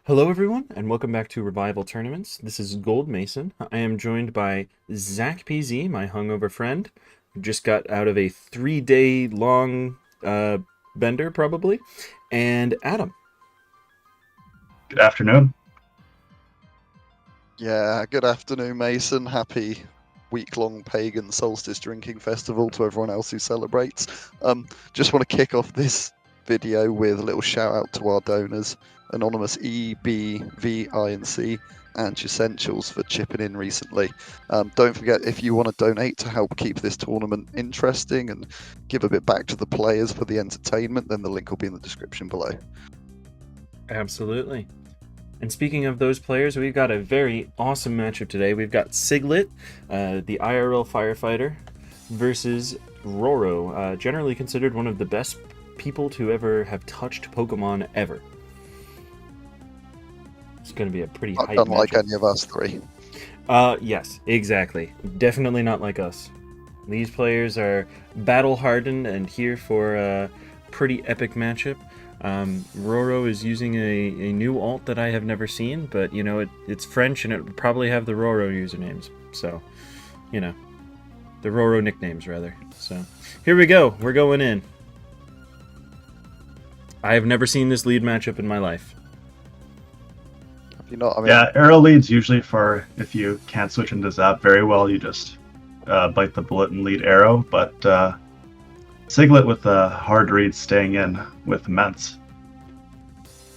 Hello, everyone, and welcome back to Revival Tournaments. This is Gold Mason. I am joined by Zacpz, my hungover friend, who just got out of a 3-day long bender, probably, and Adam. Good afternoon. Yeah, good afternoon, Mason. Happy week-long pagan solstice drinking festival to everyone else who celebrates. Just want to kick off this video with a little shout out to our donors, Anonymous E, B, V, I, and C, and Essentials for chipping in recently. Don't forget, if you want to donate to help keep this tournament interesting and give a bit back to the players for the entertainment, then the link will be in the description below. Absolutely. And speaking of those players, we've got a very awesome matchup today. We've got Siglut, the IRL firefighter, versus Roro, generally considered one of the best people to ever have touched Pokemon ever. It's going to be a pretty hype matchup. Unlike any of us three. Yes, exactly. Definitely not like us. These players are battle-hardened and here for a pretty epic matchup. Roro is using a new alt that I have never seen, but, you know, it's French and it would probably have the Roro usernames. So, you know, the Roro nicknames, rather. So, here we go. We're going in. I have never seen this lead matchup in my life. Have you not? I mean, Yeah, arrow leads usually for if you can't switch into Zap very well, you just bite the bullet and lead arrow, but Siglut with the hard read staying in with Ments.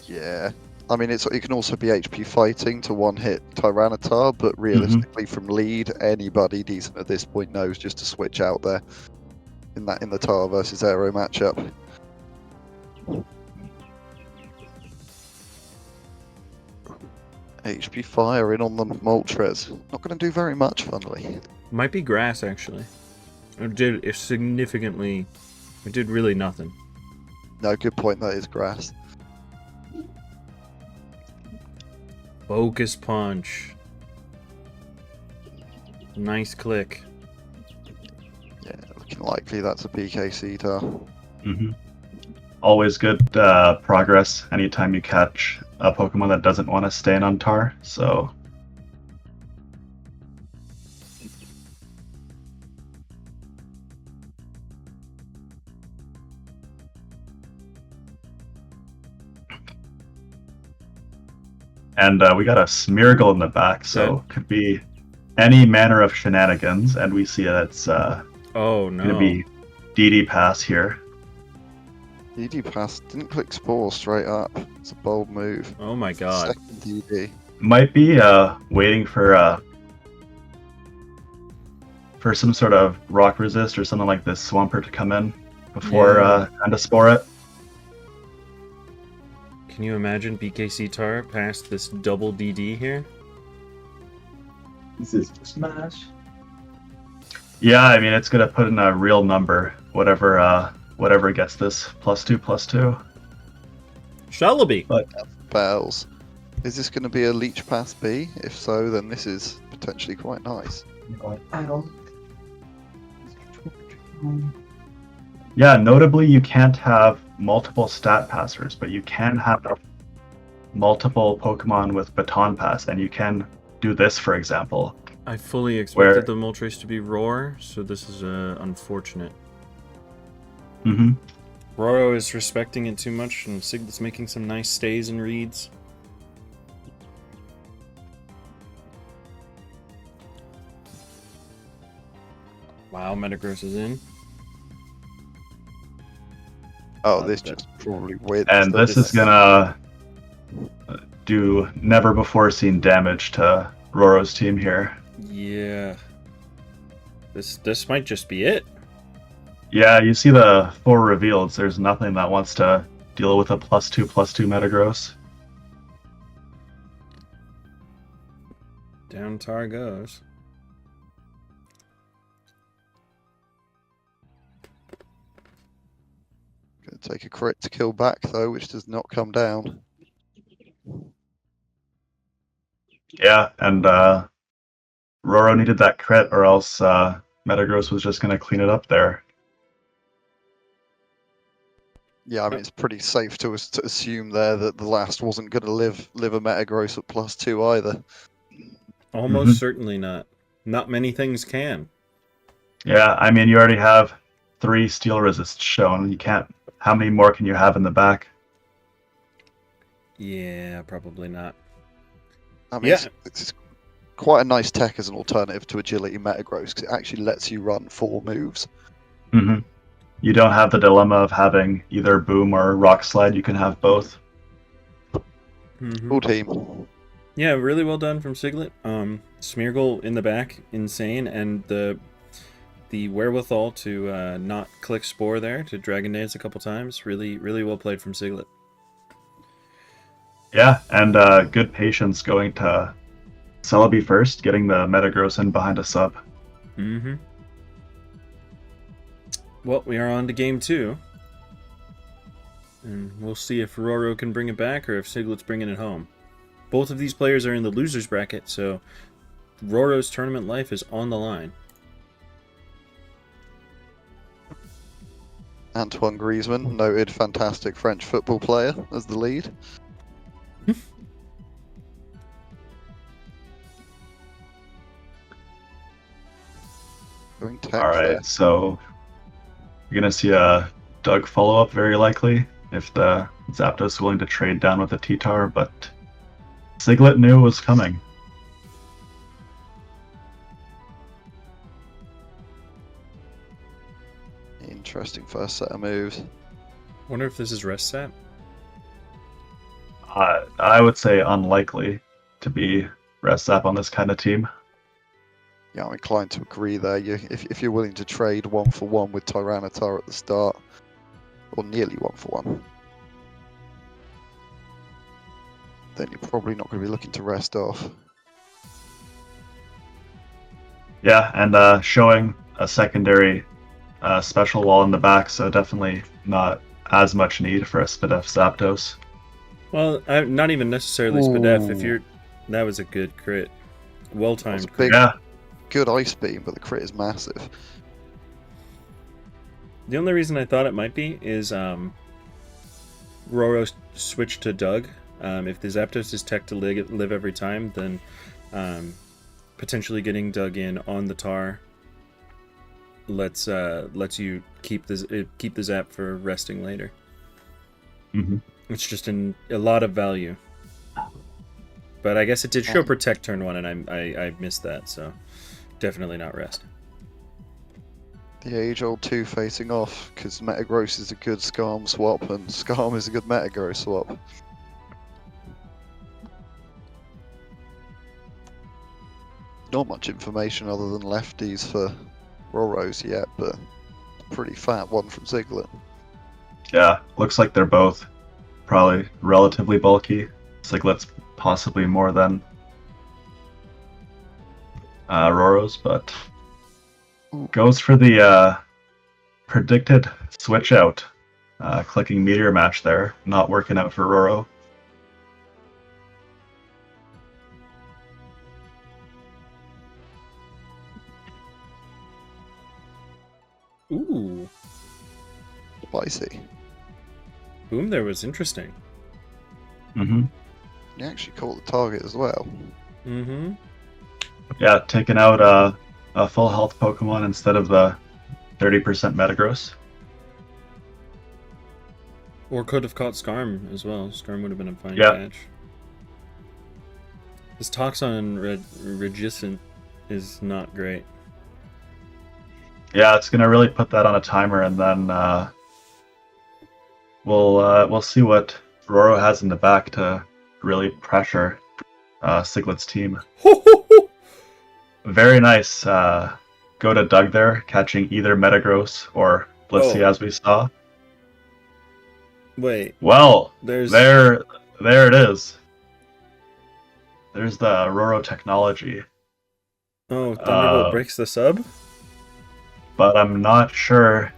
Yeah, I mean, it can also be HP fighting to one-hit Tyranitar, but realistically, from lead, anybody decent at this point knows just to switch out there in the Tar versus Aero matchup. HP fire in on the Moltres. Not going to do very much, funnily. Might be grass, actually. It did significantly... It did really nothing. No, good point, that is grass. Focus punch. Nice click. Yeah, looking likely that's a PKC tar. Always good progress anytime you catch a Pokemon that doesn't want to stay in on Tar, so... And we got a Smeargle in the back, so could be any manner of shenanigans, and we see it's oh no, going to be DD Pass here. DD pass, didn't click Spore straight up. It's a bold move. Oh my god. Second DD. Might be waiting for some sort of rock resist or something like this Swampert to come in before trying to spore it. Can you imagine BKC Tar past this double DD here? This is smash. Yeah, I mean it's gonna put in a real number, whatever gets this +2/+2. Shalaby. But Bells. Is this going to be a Leech Pass B? If so, then this is potentially quite nice. Adam. yeah, notably you can't have multiple stat passers, but you can have multiple Pokemon with Baton Pass, and you can do this, for example. I fully expected the Moltres to be Roar, so this is unfortunate. Roro is respecting it too much, and Siglut's making some nice stays and reads. Wow, Metagross is in. Oh, this just probably wins. And this is gonna do never before seen damage to Roro's team here. Yeah. This might just be it. Yeah, you see the 4 reveals. There's nothing that wants to deal with a +2/+2 Metagross. Down Tar goes. Going to take a crit to kill back, though, which does not come down. Yeah, and Roro needed that crit, or else Metagross was just going to clean it up there. Yeah, I mean, it's pretty safe to assume there that the last wasn't going to live a Metagross at +2 either. Almost certainly not. Not many things can. Yeah, I mean, you already have 3 steel resists shown. You can't. How many more can you have in the back? Yeah, probably not. I mean, it's quite a nice tech as an alternative to Agility Metagross because it actually lets you run 4 moves. Mm-hmm. You don't have the dilemma of having either Boom or Rock Slide. You can have both. Full team. Yeah, really well done from Siglut. Smeargle in the back, insane, and the wherewithal to not click Spore there, to Dragon Dance a couple times. Really, really well played from Siglut. Yeah, and good patience going to Celebi first, getting the Metagross in behind a sub. Mm-hmm. Well, we are on to game 2. And we'll see if Roro can bring it back or if Siglut's bringing it home. Both of these players are in the loser's bracket, so Roro's tournament life is on the line. Antoine Griezmann, noted fantastic French football player, as the lead. Alright, so you're going to see a Doug follow-up very likely if the Zapdos is willing to trade down with the T-Tar, but Siglut knew it was coming. Interesting first set of moves. Wonder if this is rest set. I would say unlikely to be rest zap on this kind of team. Yeah, I'm inclined to agree there. If you're willing to trade 1-for-1 with Tyranitar at the start, or nearly 1-for-1, then you're probably not going to be looking to rest off. Yeah, and showing a secondary special wall in the back, so definitely not as much need for a Spadef Zapdos. Well, not even necessarily Spadef. If you're, that was a good crit, well timed crit. Yeah. Good Ice Beam, but the crit is massive. The only reason I thought it might be is Roro switched to Doug. If the Zapdos is tech to live every time, then potentially getting Doug in on the Tar lets you keep the Zap for resting later. Mm-hmm. It's just a lot of value. But I guess it did show Protect turn 1, and I missed that, so definitely not rest. The age-old 2 facing off, because Metagross is a good Skarm swap, and Skarm is a good Metagross swap. Not much information other than lefties for Roros yet, but pretty fat one from Siglut. Yeah, looks like they're both probably relatively bulky. Siglut's possibly more than Roros, but goes for the predicted switch out. Clicking Meteor Match there, not working out for Roro. Ooh. Spicy. Boom there was interesting. Mm-hmm. You actually caught the target as well. Mm-hmm. Yeah, taking out a full health Pokemon instead of the 30% Metagross. Or could have caught Skarm as well. Skarm would have been a fine catch. This Toxon Regiscent is not great. Yeah, it's gonna really put that on a timer, and then we'll see what Roro has in the back to really pressure Siglut's team. Very nice. Go to Doug there, catching either Metagross or Blissey, as we saw. Wait. Well, there it is. There's the Roro technology. Oh, Thunderbolt breaks the sub? But I'm not sure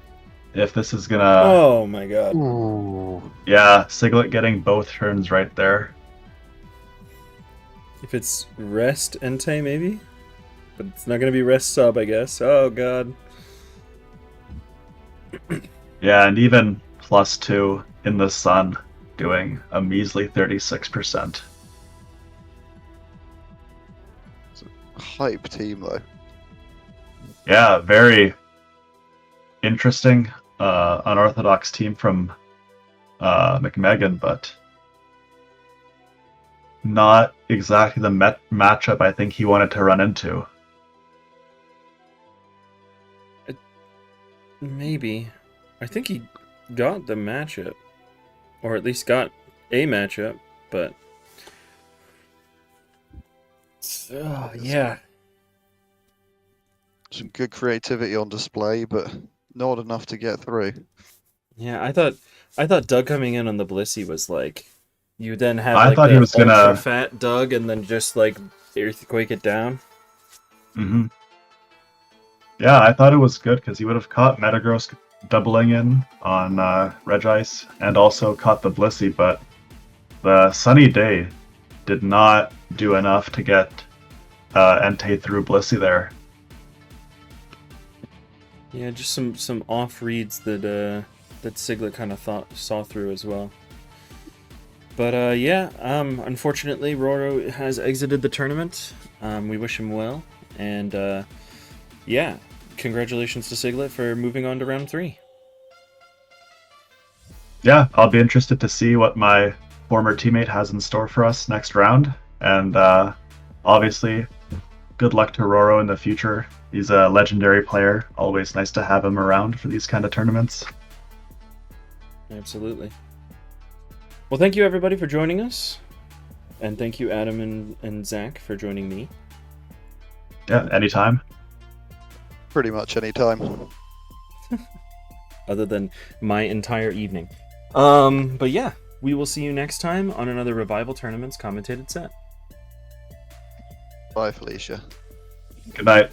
if this is gonna... Oh my god. Ooh. Yeah, Siglut getting both turns right there. If it's rest Entei, maybe? But it's not gonna be rest sub, I guess. Oh god. Yeah, and even +2 in the sun, doing a measly 36%. Hype team though. Yeah, very interesting, unorthodox team from McMeghan, but not exactly the matchup I think he wanted to run into. Maybe. I think he got the matchup. Or at least got a matchup, but... yeah. Some good creativity on display, but not enough to get through. Yeah, I thought Doug coming in on the Blissey was like... You then have I like thought the he was gonna... ultra fat Doug and then just like earthquake it down. Mm-hmm. Yeah, I thought it was good because he would have caught Metagross doubling in on Regice and also caught the Blissey, but the Sunny Day did not do enough to get Entei through Blissey there. Yeah, just some off reads that that Siglut kind of saw through as well. But yeah, unfortunately, Roro has exited the tournament. We wish him well, and yeah, congratulations to Siglut for moving on to round 3. Yeah, I'll be interested to see what my former teammate has in store for us next round, and obviously, good luck to Roro in the future. He's a legendary player. Always nice to have him around for these kind of tournaments. Absolutely. Well, thank you everybody for joining us, and thank you Adam and Zach for joining me. Yeah, anytime. Pretty much any time. Other than my entire evening. But yeah, we will see you next time on another Revival Tournaments commentated set. Bye, Felicia. Good night.